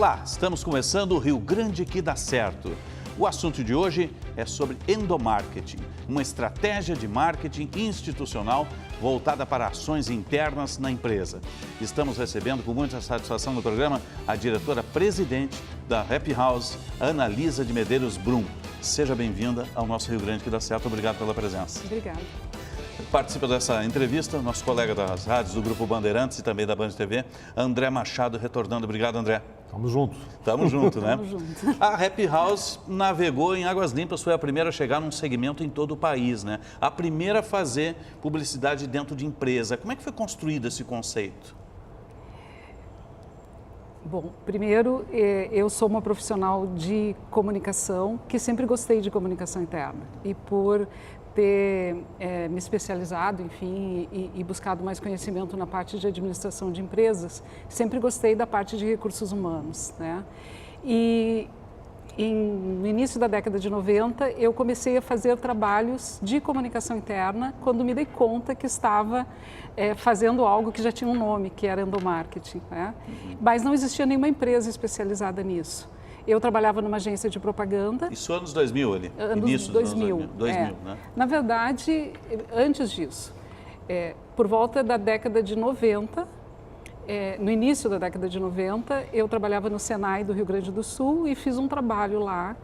Olá, estamos começando o Rio Grande que dá certo. O assunto de hoje é sobre endomarketing, uma estratégia de marketing institucional voltada para ações internas na empresa. Estamos recebendo com muita satisfação no programa a diretora-presidente da Happy House, Ana Lisa de Medeiros Brum. Seja bem-vinda ao nosso Rio Grande que dá certo. Obrigado pela presença. Obrigada. Participa dessa entrevista nosso colega das rádios do Grupo Bandeirantes e também da Band TV, André Machado, retornando. Obrigado, André. Tamo junto. Tamo junto, né? Tamo junto. A Happy House navegou em águas limpas, foi a primeira a chegar num segmento em todo o país, né? A primeira a fazer publicidade dentro de empresa. Como é que foi construído esse conceito? Bom, primeiro, eu sou uma profissional de comunicação que sempre gostei de comunicação interna. E por ter me especializado, enfim, e buscado mais conhecimento na parte de administração de empresas, sempre gostei da parte de recursos humanos, né? E no início da década de 90, eu comecei a fazer trabalhos de comunicação interna quando me dei conta que estava fazendo algo que já tinha um nome, que era endomarketing, né? Mas não existia nenhuma empresa especializada nisso. Eu trabalhava numa agência de propaganda. Isso anos 2000 ali? Anos Início 2000. Dos anos 2000, né? Na verdade, antes disso, por volta da década de 90, no início da década de 90, eu trabalhava no Senai do Rio Grande do Sul e fiz um trabalho lá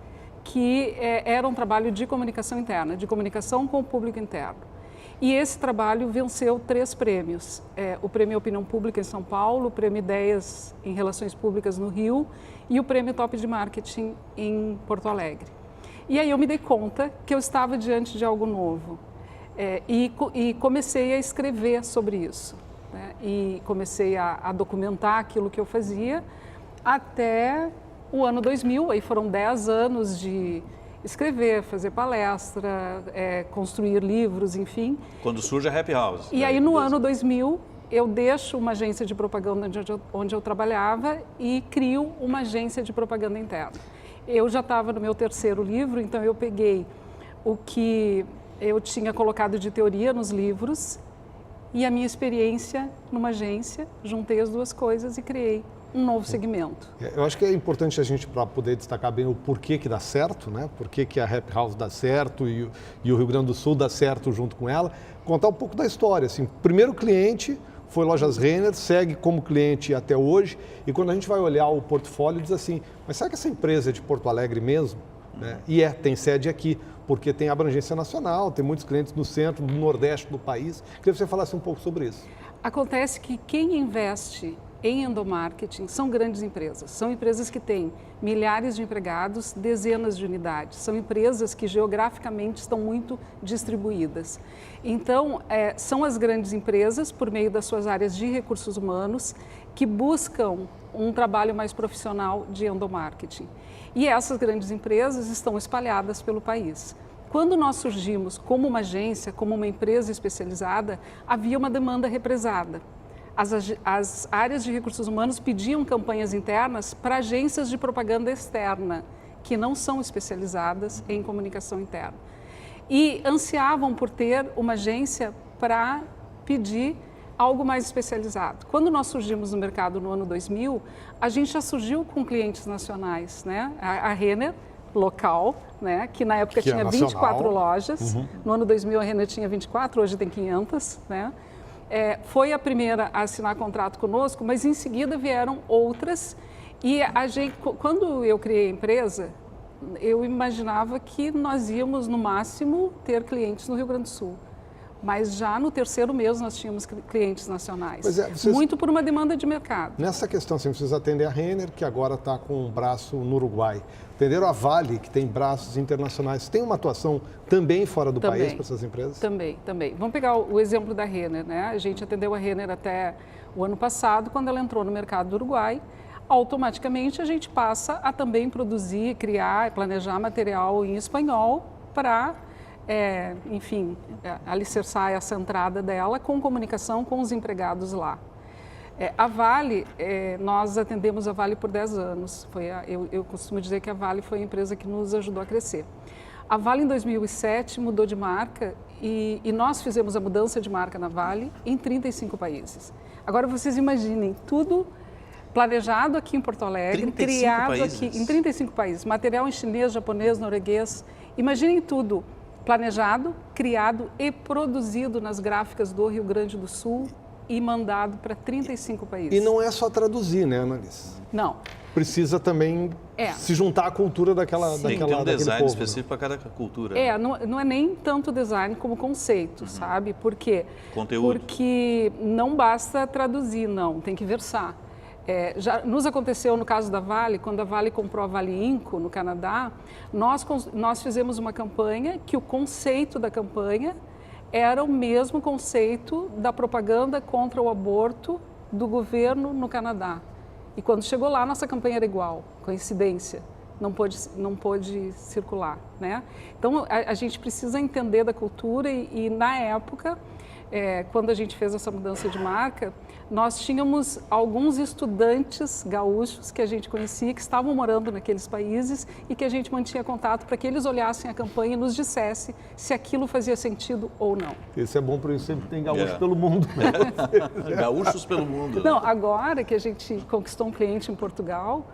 que era um trabalho de comunicação interna, de comunicação com o público interno. E esse trabalho venceu 3 prêmios. O Prêmio Opinião Pública em São Paulo, o Prêmio Ideias em Relações Públicas no Rio e o Prêmio Top de Marketing em Porto Alegre. E aí eu me dei conta que eu estava diante de algo novo e comecei a escrever sobre isso, né? E comecei a documentar aquilo que eu fazia até o ano 2000, aí foram 10 anos de escrever, fazer palestra, construir livros, enfim. Quando surge a Happy House. E aí no ano 2000, eu deixo uma agência de propaganda onde eu trabalhava e crio uma agência de propaganda interna. Eu já estava no meu 3º livro, então eu peguei o que eu tinha colocado de teoria nos livros e a minha experiência numa agência, juntei as 2 coisas e criei um novo segmento. Eu acho que é importante a gente, para poder destacar bem o porquê que dá certo, né? Por que a Happy House dá certo e o Rio Grande do Sul dá certo junto com ela, contar um pouco da história. Assim, o primeiro cliente foi Lojas Renner, segue como cliente até hoje, e quando a gente vai olhar o portfólio, diz assim, mas será que essa empresa é de Porto Alegre mesmo? Né? E tem sede aqui, porque tem abrangência nacional, tem muitos clientes no centro, no nordeste do país. Queria que você falasse um pouco sobre isso. Acontece que quem investe em endomarketing são grandes empresas, são empresas que têm milhares de empregados, dezenas de unidades, são empresas que geograficamente estão muito distribuídas. Então, são as grandes empresas, por meio das suas áreas de recursos humanos, que buscam um trabalho mais profissional de endomarketing. E essas grandes empresas estão espalhadas pelo país. Quando nós surgimos como uma agência, como uma empresa especializada, havia uma demanda represada. As áreas de recursos humanos pediam campanhas internas para agências de propaganda externa, que não são especializadas em comunicação interna. E ansiavam por ter uma agência para pedir algo mais especializado. Quando nós surgimos no mercado no ano 2000, a gente já surgiu com clientes nacionais, né? A Renner, local, né? Que na época tinha 24 lojas. No ano 2000 a Renner tinha 24, hoje tem 500, né? Foi a primeira a assinar contrato conosco, mas em seguida vieram outras e quando eu criei a empresa, eu imaginava que nós íamos no máximo ter clientes no Rio Grande do Sul, mas já no 3º mês nós tínhamos clientes nacionais, muito por uma demanda de mercado. Nessa questão, assim, vocês atendem a Renner, que agora está com um braço no Uruguai, atenderam a Vale, que tem braços internacionais, tem uma atuação também fora do país para essas empresas? Também. Vamos pegar o exemplo da Renner, né? A gente atendeu a Renner até o ano passado, quando ela entrou no mercado do Uruguai. Automaticamente a gente passa a também produzir, criar, planejar material em espanhol para, enfim, alicerçar essa entrada dela com comunicação com os empregados lá. A Vale, nós atendemos a Vale por 10 anos. Eu costumo dizer que a Vale foi a empresa que nos ajudou a crescer. A Vale, em 2007, mudou de marca e nós fizemos a mudança de marca na Vale em 35 países. Agora, vocês imaginem, tudo planejado aqui em Porto Alegre, 35 criado países. aqui em 35 países, material em chinês, japonês, norueguês. Imaginem tudo, planejado, criado e produzido nas gráficas do Rio Grande do Sul e mandado para 35 países. E não é só traduzir, né, Annalise? Não. Precisa também se juntar à cultura daquele povo. Tem que ter um design né? específico para cada cultura. Não é nem tanto design como conceito, sabe? Por quê? Conteúdo. Porque não basta traduzir, não, tem que versar. Já nos aconteceu no caso da Vale, quando a Vale comprou a Vale Inco no Canadá, nós fizemos uma campanha que o conceito da campanha era o mesmo conceito da propaganda contra o aborto do governo no Canadá. E quando chegou lá, nossa campanha era igual, coincidência, não pôde circular, né? Então, a gente precisa entender da cultura e na época, quando a gente fez essa mudança de marca, nós tínhamos alguns estudantes gaúchos que a gente conhecia, que estavam morando naqueles países e que a gente mantinha contato para que eles olhassem a campanha e nos dissessem se aquilo fazia sentido ou não. Isso é bom, por isso sempre tem gaúcho pelo mundo. Gaúchos pelo mundo. Não, agora que a gente conquistou um cliente em Portugal,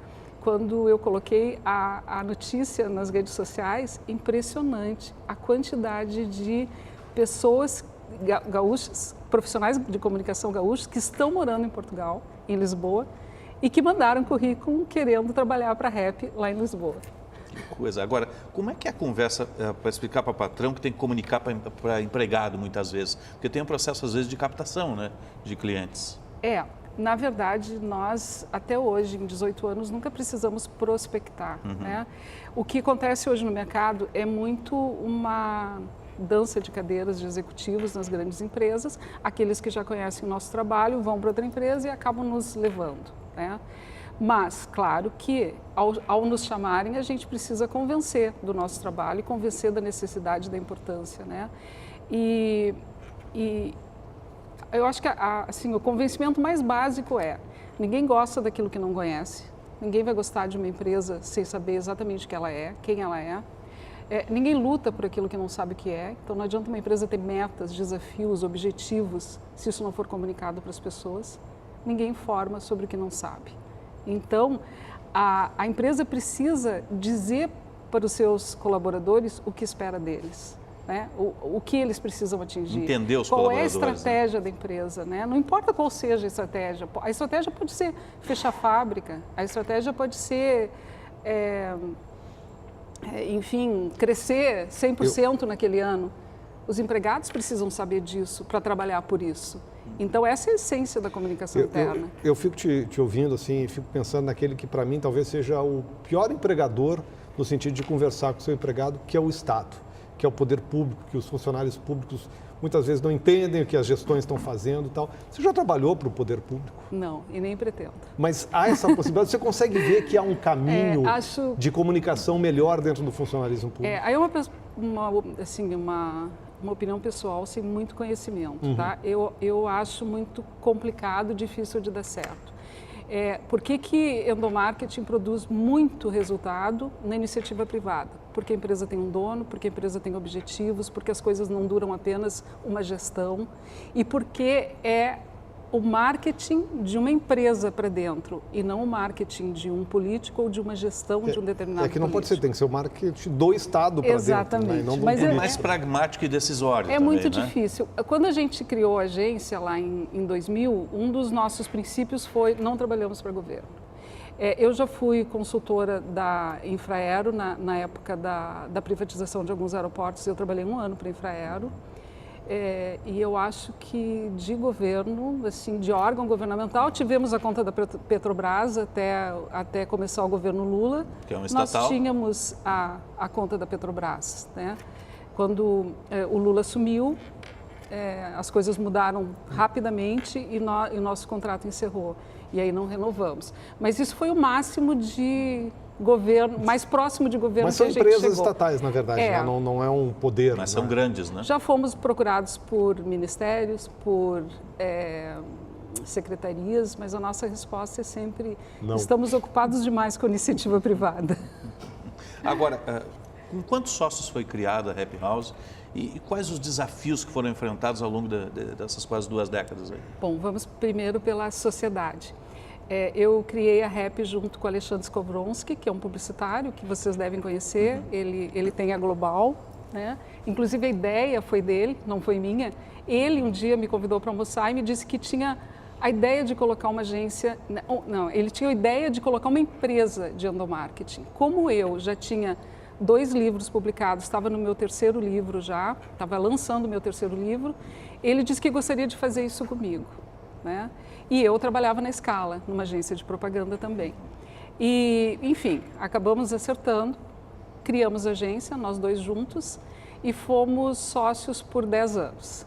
quando eu coloquei a notícia nas redes sociais, impressionante a quantidade de pessoas gaúchas, profissionais de comunicação gaúchos que estão morando em Portugal, em Lisboa, e que mandaram currículo querendo trabalhar para a REP lá em Lisboa. Que coisa. Agora, como é que é a conversa para explicar para patrão que tem que comunicar para empregado muitas vezes? Porque tem um processo, às vezes, de captação, né, de clientes. Na verdade, nós, até hoje, em 18 anos, nunca precisamos prospectar, né? O que acontece hoje no mercado é muito uma dança de cadeiras de executivos nas grandes empresas. Aqueles que já conhecem o nosso trabalho vão para outra empresa e acabam nos levando, né? Mas, claro que, ao nos chamarem, a gente precisa convencer do nosso trabalho e convencer da necessidade, da importância, né? E eu acho que assim, o convencimento mais básico ninguém gosta daquilo que não conhece, ninguém vai gostar de uma empresa sem saber exatamente o que ela é, quem ela é. Ninguém luta por aquilo que não sabe o que é, então não adianta uma empresa ter metas, desafios, objetivos, se isso não for comunicado para as pessoas. Ninguém informa sobre o que não sabe. Então, a empresa precisa dizer para os seus colaboradores o que espera deles, né? O que eles precisam atingir. Entender os qual colaboradores. Qual é a estratégia da empresa, né? Não importa qual seja a estratégia pode ser fechar a fábrica, a estratégia pode ser... enfim, crescer 100% naquele ano. Os empregados precisam saber disso para trabalhar por isso. Então, essa é a essência da comunicação interna. Eu fico te ouvindo assim, fico pensando naquele que, para mim, talvez seja o pior empregador no sentido de conversar com o seu empregado, que é o Estado, que é o poder público, que os funcionários públicos muitas vezes não entendem o que as gestões estão fazendo e tal. Você já trabalhou para o poder público? Não, e nem pretendo. Mas há essa possibilidade? Você consegue ver que há um caminho de comunicação melhor dentro do funcionalismo público? Aí é uma opinião pessoal sem muito conhecimento, tá? Eu acho muito complicado, difícil de dar certo. Por que endomarketing produz muito resultado na iniciativa privada? Porque a empresa tem um dono, porque a empresa tem objetivos, porque as coisas não duram apenas uma gestão e porque é o marketing de uma empresa para dentro e não o marketing de um político ou de uma gestão de um determinado que não político. pode ser, tem que ser o marketing do Estado para dentro. Exatamente. Né? E não do Mas político. Mais pragmático e decisório É também, muito né? difícil. Quando a gente criou a agência lá em 2000, um dos nossos princípios foi não trabalhamos para governo. Eu já fui consultora da Infraero na época da privatização de alguns aeroportos. Eu trabalhei 1 ano para a Infraero. E eu acho que de governo, assim, de órgão governamental, tivemos a conta da Petrobras até começar o governo Lula. Que é um estatal. Nós tínhamos a conta da Petrobras, né? Quando o Lula assumiu, as coisas mudaram rapidamente e o nosso contrato encerrou. E aí não renovamos. Mas isso foi o máximo de governo, mais próximo de governo Mas que a são gente empresas chegou. estatais, na verdade, né? Não é um poder. Mas são grandes, né? Já fomos procurados por ministérios, por secretarias, mas a nossa resposta é sempre Não. Estamos ocupados demais com a iniciativa privada. Agora, com quantos sócios foi criada a Happy House e quais os desafios que foram enfrentados ao longo dessas quase 2 décadas aí? Bom, vamos primeiro pela sociedade. Eu criei a Rap junto com o Alexandre Skowronski, que é um publicitário que vocês devem conhecer. Ele tem a Global, né? Inclusive a ideia foi dele, não foi minha. Ele um dia me convidou para almoçar e me disse que tinha a ideia de colocar uma agência... Não, ele tinha a ideia de colocar uma empresa de endomarketing. Como eu já tinha 2 livros publicados, estava no meu 3º livro já, estava lançando o meu 3º livro, ele disse que gostaria de fazer isso comigo, né? E eu trabalhava na Scala, numa agência de propaganda também. E, enfim, acabamos acertando, criamos a agência, nós 2 juntos, e fomos sócios por 10 anos.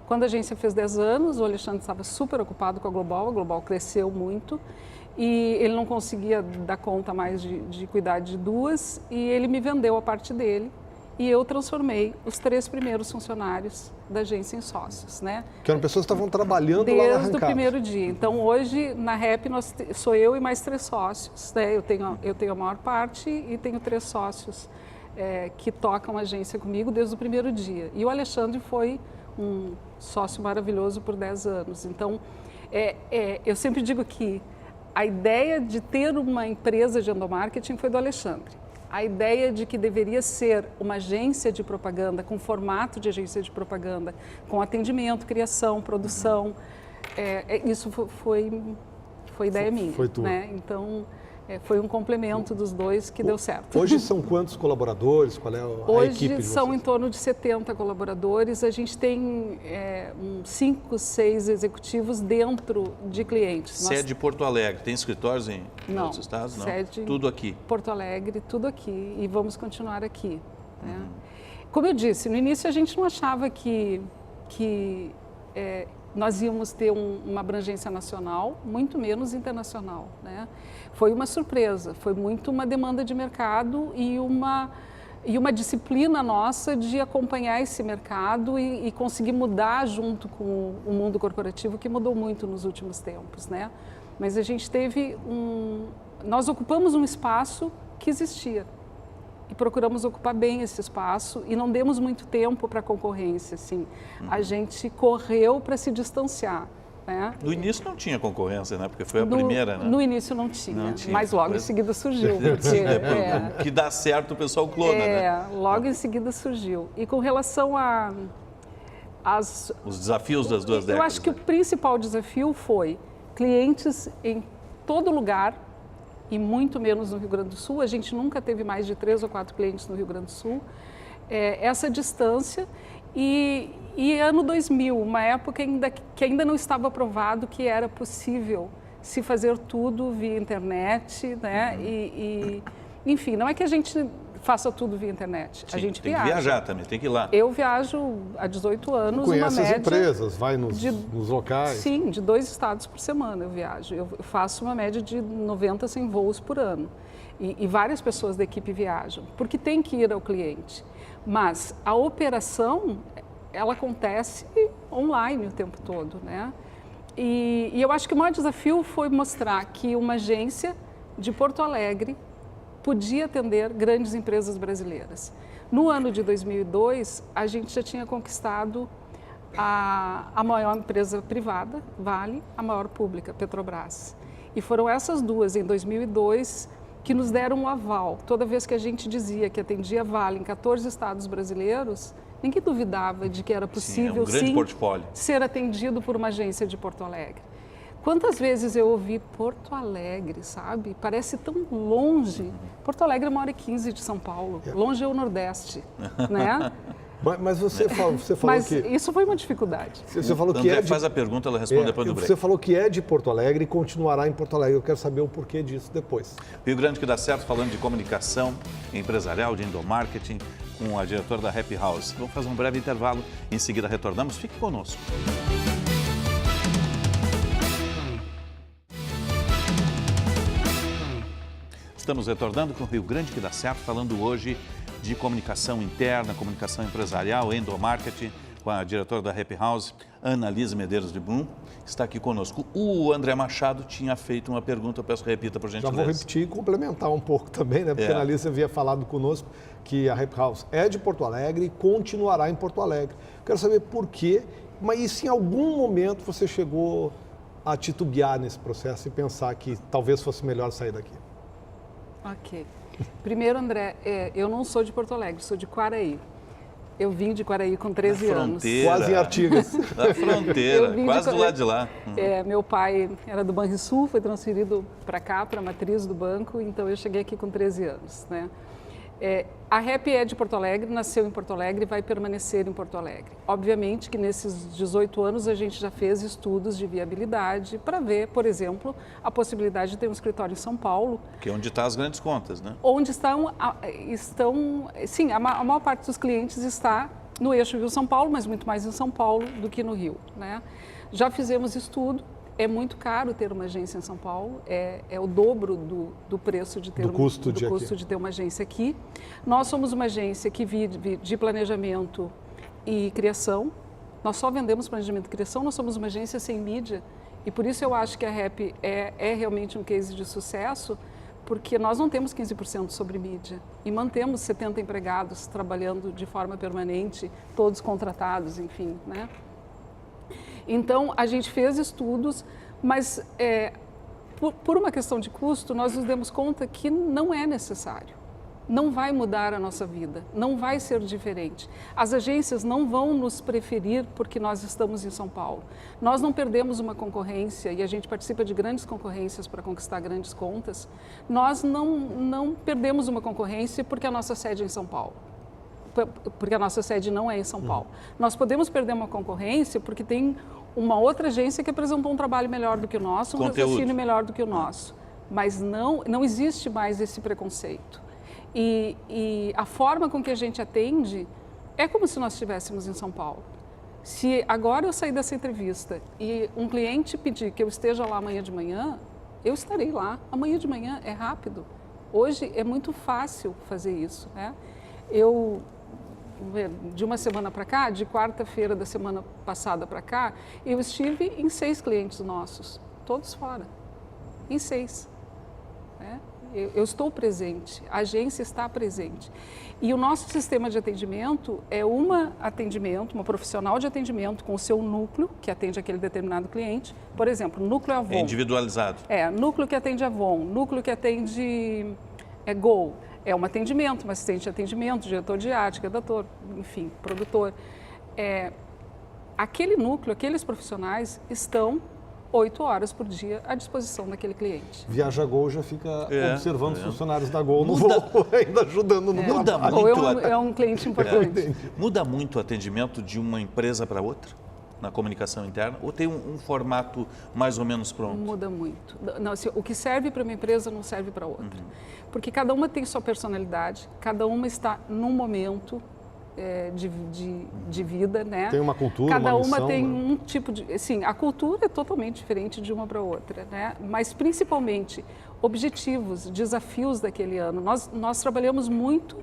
Quando a agência fez 10 anos, o Alexandre estava super ocupado com a Global cresceu muito, e ele não conseguia dar conta mais de cuidar de 2, e ele me vendeu a parte dele, e eu transformei os 3 primeiros funcionários da agência em sócios, né? Que eram pessoas que estavam trabalhando lá na Arrancapes. Desde o primeiro dia. Então, hoje, na Rap, sou eu e mais 3 sócios, né? Eu tenho a maior parte e tenho 3 sócios que tocam a agência comigo desde o primeiro dia. E o Alexandre foi um sócio maravilhoso por 10 anos. Então, eu sempre digo que a ideia de ter uma empresa de endomarketing foi do Alexandre. A ideia de que deveria ser uma agência de propaganda, com formato de agência de propaganda, com atendimento, criação, produção, isso foi ideia minha. Foi tudo. Né? Então, foi um complemento dos 2 que deu certo. Hoje são quantos colaboradores? Qual é a equipe de vocês? Hoje são em torno de 70 colaboradores. A gente tem 5, 6 executivos dentro de clientes. Sede Porto Alegre. Tem escritórios em outros estados? Não, sede tudo aqui. Porto Alegre, tudo aqui. E vamos continuar aqui. Né? Como eu disse, no início a gente não achava que nós íamos ter uma abrangência nacional, muito menos internacional, né? Foi uma surpresa, foi muito uma demanda de mercado e uma disciplina nossa de acompanhar esse mercado e conseguir mudar junto com o mundo corporativo, que mudou muito nos últimos tempos, né? Mas a gente nós ocupamos um espaço que existia e procuramos ocupar bem esse espaço e não demos muito tempo para a concorrência, assim. A gente correu para se distanciar, né? No início não tinha concorrência, né? Porque foi a primeira, né? No início não tinha, mas logo em seguida surgiu. Porque, que dá certo o pessoal clona, né? Logo em seguida surgiu. E com relação os desafios das 2 décadas. Eu acho que o principal desafio foi clientes em todo lugar, e muito menos no Rio Grande do Sul. A gente nunca teve mais de 3 ou 4 clientes no Rio Grande do Sul. Essa distância e ano 2000, uma época que ainda não estava provado que era possível se fazer tudo via internet, né? Enfim, não é que a gente faça tudo via internet. Sim, a gente tem que viajar também, tem que ir lá. Eu viajo há 18 anos, conhece uma média... as empresas, vai nos locais? Sim, de 2 estados por semana eu viajo. Eu faço uma média de 90 a 100 voos por ano. E várias pessoas da equipe viajam, porque tem que ir ao cliente. Mas a operação, ela acontece online o tempo todo, né? E eu acho que o maior desafio foi mostrar que uma agência de Porto Alegre podia atender grandes empresas brasileiras. No ano de 2002, a gente já tinha conquistado a maior empresa privada, Vale, a maior pública, Petrobras. E foram essas 2, em 2002, que nos deram um aval. Toda vez que a gente dizia que atendia Vale em 14 estados brasileiros, ninguém duvidava de que era possível, ser atendido por uma agência de Porto Alegre. Quantas vezes eu ouvi Porto Alegre, sabe? Parece tão longe. Porto Alegre é 1h15 de São Paulo. Longe é o Nordeste, né? Mas você falou mas que... isso foi uma dificuldade. Você falou que André faz a pergunta, ela responde depois do break. Você falou que é de Porto Alegre e continuará em Porto Alegre. Eu quero saber o porquê disso depois. Rio Grande que dá certo, falando de comunicação empresarial, de endomarketing, com a diretora da Happy House. Vamos fazer um breve intervalo, em seguida retornamos. Fique conosco. Estamos retornando com o Rio Grande que dá certo, falando hoje de comunicação interna, comunicação empresarial, endomarketing, com a diretora da Happy House, Ana Lisa Medeiros de Brum, que está aqui conosco. O André Machado tinha feito uma pergunta, eu peço que repita, por gentileza. Já vou repetir e complementar um pouco também, né? Porque a Ana Lisa havia falado conosco que a Happy House é de Porto Alegre e continuará em Porto Alegre. Quero saber por quê, mas e se em algum momento você chegou a titubear nesse processo e pensar que talvez fosse melhor sair daqui? Ok. Primeiro, André, eu não sou de Porto Alegre, sou de Quaraí. Eu vim de Quaraí com 13 anos. Quase em Artigas. Na fronteira, quase do lado de lá. Meu pai era do Banrisul, foi transferido para cá, para a matriz do banco, então eu cheguei aqui com 13 anos, né? A REP é de Porto Alegre, nasceu em Porto Alegre e vai permanecer em Porto Alegre. Obviamente que nesses 18 anos a gente já fez estudos de viabilidade para ver, por exemplo, a possibilidade de ter um escritório em São Paulo. Que é onde estão as grandes contas, né? Onde sim, a maior parte dos clientes está no eixo Rio-São Paulo, mas muito mais em São Paulo do que no Rio, né? Já fizemos estudo. É muito caro ter uma agência em São Paulo, é o dobro do preço de ter custo de ter uma agência aqui. Nós somos uma agência que vive de planejamento e criação. Nós só vendemos planejamento e criação, nós somos uma agência sem mídia. E por isso eu acho que a REP é realmente um case de sucesso, porque nós não temos 15% sobre mídia e mantemos 70 empregados trabalhando de forma permanente, todos contratados, enfim, né? Então, a gente fez estudos, mas por uma questão de custo, nós nos demos conta que não é necessário. Não vai mudar a nossa vida, não vai ser diferente. As agências não vão nos preferir porque nós estamos em São Paulo. Nós não perdemos uma concorrência e a gente participa de grandes concorrências para conquistar grandes contas. Nós não perdemos uma concorrência porque a nossa sede é em São Paulo. Porque a nossa sede não é em São Paulo. Nós podemos perder uma concorrência porque tem uma outra agência que apresentou um trabalho melhor do que o nosso, um raciocínio melhor do que o nosso. Mas não existe mais esse preconceito. E a forma com que a gente atende é como se nós estivéssemos em São Paulo. Se agora eu sair dessa entrevista e um cliente pedir que eu esteja lá amanhã de manhã, eu estarei lá. Amanhã de manhã é rápido. Hoje é muito fácil fazer isso, né? De uma semana para cá, de quarta-feira da semana passada para cá, eu estive em 6 clientes nossos, todos fora, em 6. Né? Eu estou presente, a agência está presente. E o nosso sistema de atendimento é uma profissional de atendimento com o seu núcleo, que atende aquele determinado cliente. Por exemplo, núcleo Avon. É individualizado. Núcleo que atende Avon, núcleo que atende Gol. É um atendimento, um assistente de atendimento, diretor de arte, redator, enfim, produtor. Aquele núcleo, aqueles profissionais estão 8 horas por dia à disposição daquele cliente. Viaja Gol já fica observando os funcionários da Gol no voo, ainda ajudando no trabalho. Ou é um cliente importante. Muda muito o atendimento de uma empresa para outra? Na comunicação interna? Ou tem um formato mais ou menos pronto? Muda muito. Não, assim, o que serve para uma empresa não serve para outra. Porque cada uma tem sua personalidade, cada uma está num momento de vida, né? Tem uma cultura, cada uma uma missão, tem né? um tipo de... Sim, a cultura é totalmente diferente de uma para outra, né? Mas principalmente objetivos, desafios daquele ano. Nós trabalhamos muito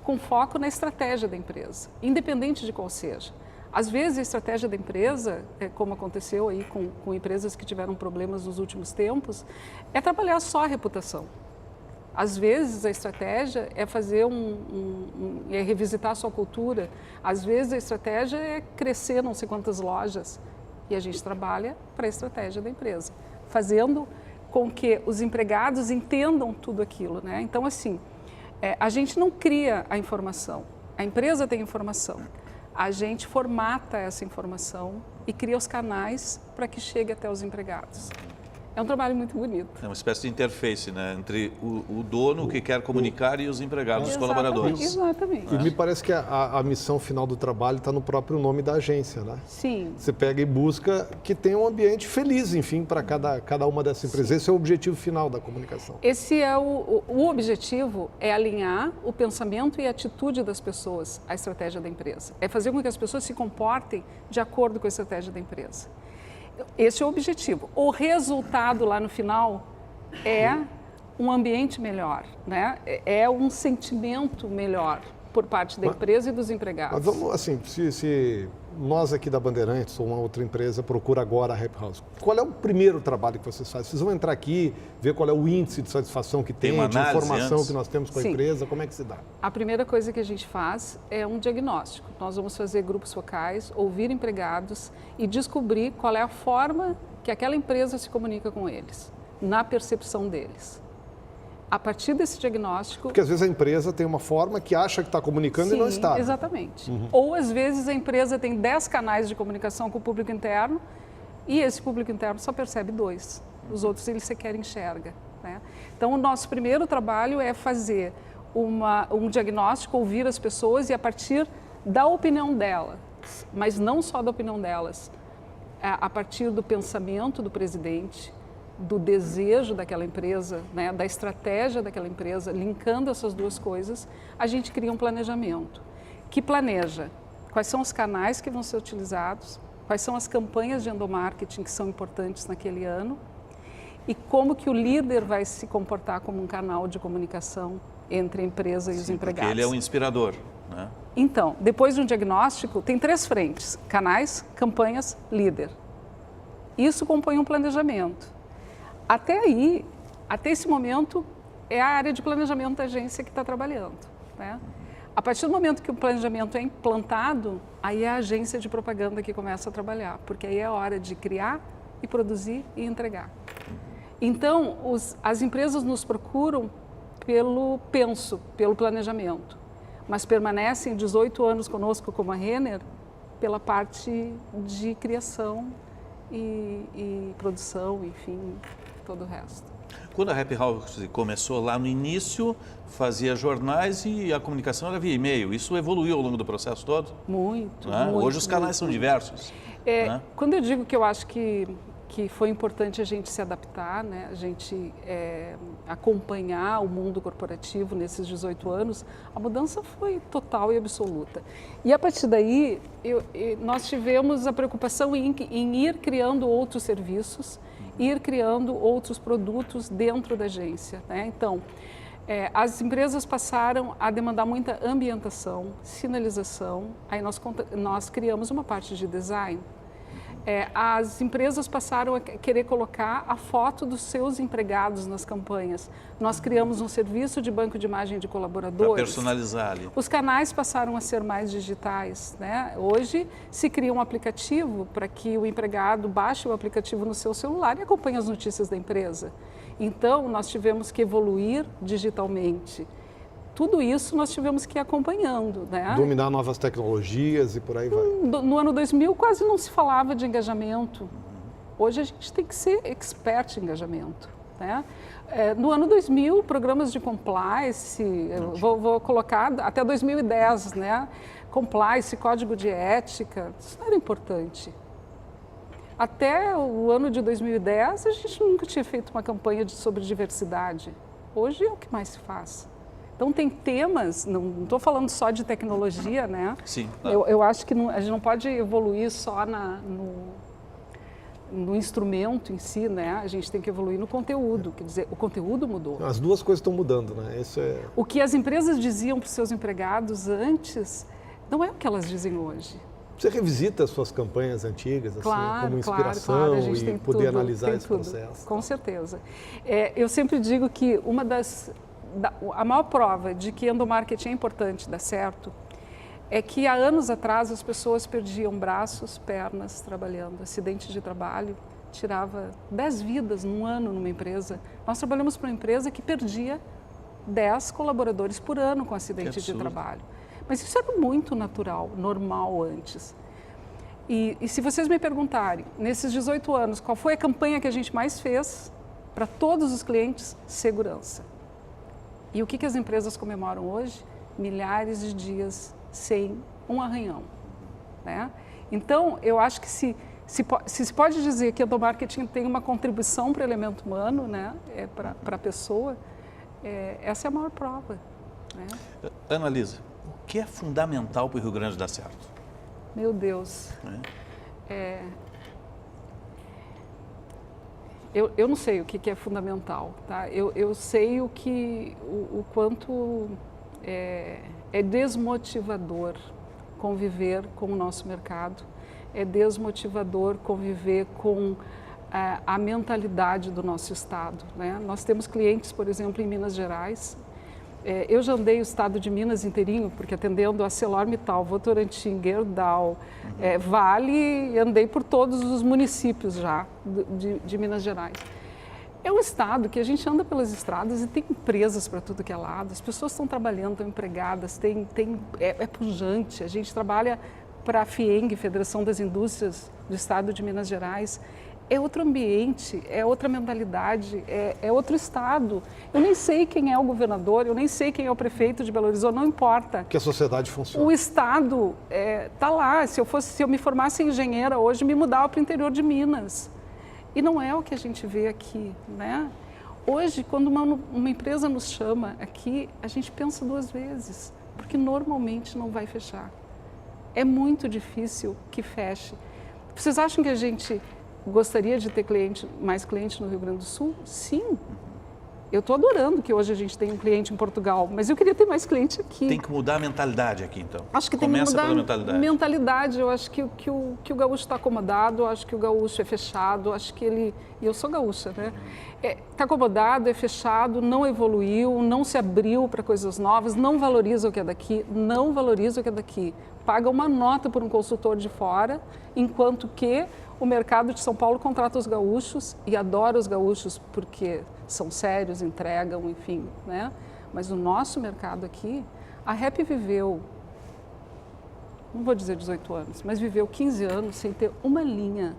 com foco na estratégia da empresa, independente de qual seja. Às vezes, a estratégia da empresa, como aconteceu aí com empresas que tiveram problemas nos últimos tempos, é trabalhar só a reputação. Às vezes, a estratégia é fazer é revisitar a sua cultura. Às vezes, a estratégia é crescer não sei quantas lojas. E a gente trabalha para a estratégia da empresa, fazendo com que os empregados entendam tudo aquilo, né? Então, assim, a gente não cria a informação, a empresa tem informação. A gente formata essa informação e cria os canais para que chegue até os empregados. É um trabalho muito bonito. É uma espécie de interface, né? Entre o dono que quer comunicar e os empregados, os colaboradores. Exatamente. E me parece que a missão final do trabalho está no próprio nome da agência, né? Sim. Você pega e busca que tenha um ambiente feliz, enfim, para cada uma dessas empresas. Esse é o objetivo final da comunicação. Esse é o objetivo, é alinhar o pensamento e a atitude das pessoas à estratégia da empresa. É fazer com que as pessoas se comportem de acordo com a estratégia da empresa. Esse é o objetivo. O resultado lá no final é um ambiente melhor, né? É um sentimento melhor por parte da empresa e dos empregados. Mas vamos, assim, se nós aqui da Bandeirantes ou uma outra empresa procura agora a Happy House, qual é o primeiro trabalho que vocês fazem? Vocês vão entrar aqui, ver qual é o índice de satisfação que tem de informação que nós temos com a empresa, como é que se dá? A primeira coisa que a gente faz é um diagnóstico. Nós vamos fazer grupos focais, ouvir empregados e descobrir qual é a forma que aquela empresa se comunica com eles, na percepção deles. A partir desse diagnóstico... Porque às vezes a empresa tem uma forma que acha que está comunicando e não está. Exatamente. Ou às vezes a empresa tem 10 canais de comunicação com o público interno e esse público interno só percebe 2. Os outros ele sequer enxerga, né? Então o nosso primeiro trabalho é fazer um diagnóstico, ouvir as pessoas e a partir da opinião delas, mas não só da opinião delas, a partir do pensamento do presidente, do desejo daquela empresa, né, da estratégia daquela empresa, linkando essas duas coisas, a gente cria um planejamento que planeja quais são os canais que vão ser utilizados, quais são as campanhas de endomarketing que são importantes naquele ano e como que o líder vai se comportar como um canal de comunicação entre a empresa e os empregados. Ele é o inspirador, né? Então, depois de um diagnóstico, tem 3 frentes: canais, campanhas, líder. Isso compõe um planejamento. Até aí, até esse momento, é a área de planejamento da agência que está trabalhando, né? A partir do momento que o planejamento é implantado, aí é a agência de propaganda que começa a trabalhar, porque aí é a hora de criar e produzir e entregar. Então, as empresas nos procuram pelo planejamento, mas permanecem 18 anos conosco como a Renner pela parte de criação e produção, enfim, todo o resto. Quando a Happy House começou lá no início, fazia jornais e a comunicação era via e-mail. Isso evoluiu ao longo do processo todo? Muito, né? muito. Hoje os canais são diversos. Né? Quando eu digo que eu acho que foi importante a gente se adaptar, né? A gente acompanhar o mundo corporativo nesses 18 anos, a mudança foi total e absoluta. E a partir daí, nós tivemos a preocupação em ir criando outros serviços, ir criando outros produtos dentro da agência, né? Então, as empresas passaram a demandar muita ambientação, sinalização, aí nós criamos uma parte de design. As empresas passaram a querer colocar a foto dos seus empregados nas campanhas. Nós criamos um serviço de banco de imagem de colaboradores. Para personalizar ali. Os canais passaram a ser mais digitais, né? Hoje se cria um aplicativo para que o empregado baixe o aplicativo no seu celular e acompanhe as notícias da empresa. Então, nós tivemos que evoluir digitalmente. Tudo isso nós tivemos que ir acompanhando, né? Dominar novas tecnologias e por aí vai. No ano 2000 quase não se falava de engajamento. Hoje a gente tem que ser expert em engajamento, né? No ano 2000, programas de compliance, vou colocar até 2010, né? Compliance, código de ética, isso não era importante. Até o ano de 2010, a gente nunca tinha feito uma campanha sobre diversidade. Hoje é o que mais se faz. Então, tem temas, não estou falando só de tecnologia, né? Sim. Eu acho que a gente não pode evoluir só no instrumento em si, né? A gente tem que evoluir no conteúdo, quer dizer, o conteúdo mudou. As duas coisas estão mudando, né? Isso é... O que as empresas diziam para os seus empregados antes, não é o que elas dizem hoje. Você revisita as suas campanhas antigas, assim, como inspiração, claro. A gente e tem poder tudo, analisar esse tudo. processo. Com certeza. Eu sempre digo que a maior prova de que endomarketing é importante, dá certo, é que há anos atrás as pessoas perdiam braços, pernas trabalhando. Acidente de trabalho tirava 10 vidas num ano numa empresa. Nós trabalhamos para uma empresa que perdia 10 colaboradores por ano com acidente de trabalho. Mas isso era muito natural, normal antes. E se vocês me perguntarem, nesses 18 anos, qual foi a campanha que a gente mais fez para todos os clientes? Segurança. E o que as empresas comemoram hoje? Milhares de dias sem um arranhão, né? Então, eu acho que se pode dizer que o endomarketing tem uma contribuição para o elemento humano, né? Para a pessoa, essa é a maior prova, né? Ana-Lisa, o que é fundamental para o Rio Grande dar certo? Meu Deus. Eu não sei o que é fundamental, tá? Eu sei o quanto é desmotivador conviver com o nosso mercado, é desmotivador conviver com a mentalidade do nosso estado, né? Nós temos clientes, por exemplo, em Minas Gerais, Eu já andei o estado de Minas inteirinho, porque atendendo a ArcelorMittal, Votorantim, Gerdau, Vale, e andei por todos os municípios já de Minas Gerais. É um estado que a gente anda pelas estradas e tem empresas para tudo que é lado, as pessoas estão trabalhando, estão empregadas, é pujante. A gente trabalha para a FIENG, Federação das Indústrias do Estado de Minas Gerais. É outro ambiente, é outra mentalidade, é outro estado. Eu nem sei quem é o governador, eu nem sei quem é o prefeito de Belo Horizonte, não importa. Que a sociedade funciona. O estado está lá. Se eu me formasse engenheira hoje, me mudava para o interior de Minas. E não é o que a gente vê aqui, né? Hoje, quando uma empresa nos chama aqui, a gente pensa 2 vezes, porque normalmente não vai fechar. É muito difícil que feche. Vocês acham que a gente gostaria de ter mais cliente no Rio Grande do Sul? Sim. Eu estou adorando que hoje a gente tem um cliente em Portugal, mas eu queria ter mais cliente aqui. Tem que mudar a mentalidade aqui, então. Acho que Começa tem que pela mudar mentalidade. Eu acho que o gaúcho está acomodado, eu acho que o gaúcho é fechado, acho que ele... E eu sou gaúcha, né? Está acomodado, é fechado, não evoluiu, não se abriu para coisas novas, não valoriza o que é daqui, não valoriza o que é daqui. Paga uma nota por um consultor de fora, enquanto que o mercado de São Paulo contrata os gaúchos e adora os gaúchos porque são sérios, entregam, enfim, né? Mas o nosso mercado aqui, a REP viveu, não vou dizer 18 anos, mas viveu 15 anos sem ter uma linha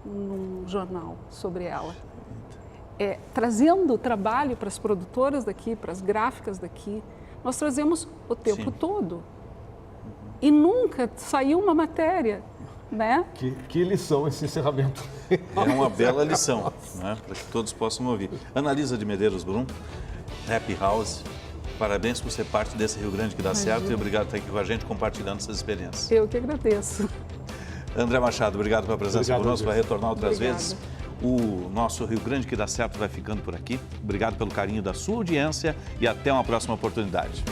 num jornal sobre ela. Trazendo trabalho para as produtoras daqui, para as gráficas daqui, nós trazemos o tempo todo. E nunca saiu uma matéria, né? Que lição esse encerramento. É uma bela lição, né? Para que todos possam ouvir. Analisa de Medeiros Brum, Happy House, parabéns por ser parte desse Rio Grande que dá certo e obrigado por estar aqui com a gente compartilhando essas experiências. Eu que agradeço. André Machado, obrigado pela presença conosco, vai retornar outras vezes. Obrigada. O nosso Rio Grande que dá certo vai ficando por aqui. Obrigado pelo carinho da sua audiência e até uma próxima oportunidade.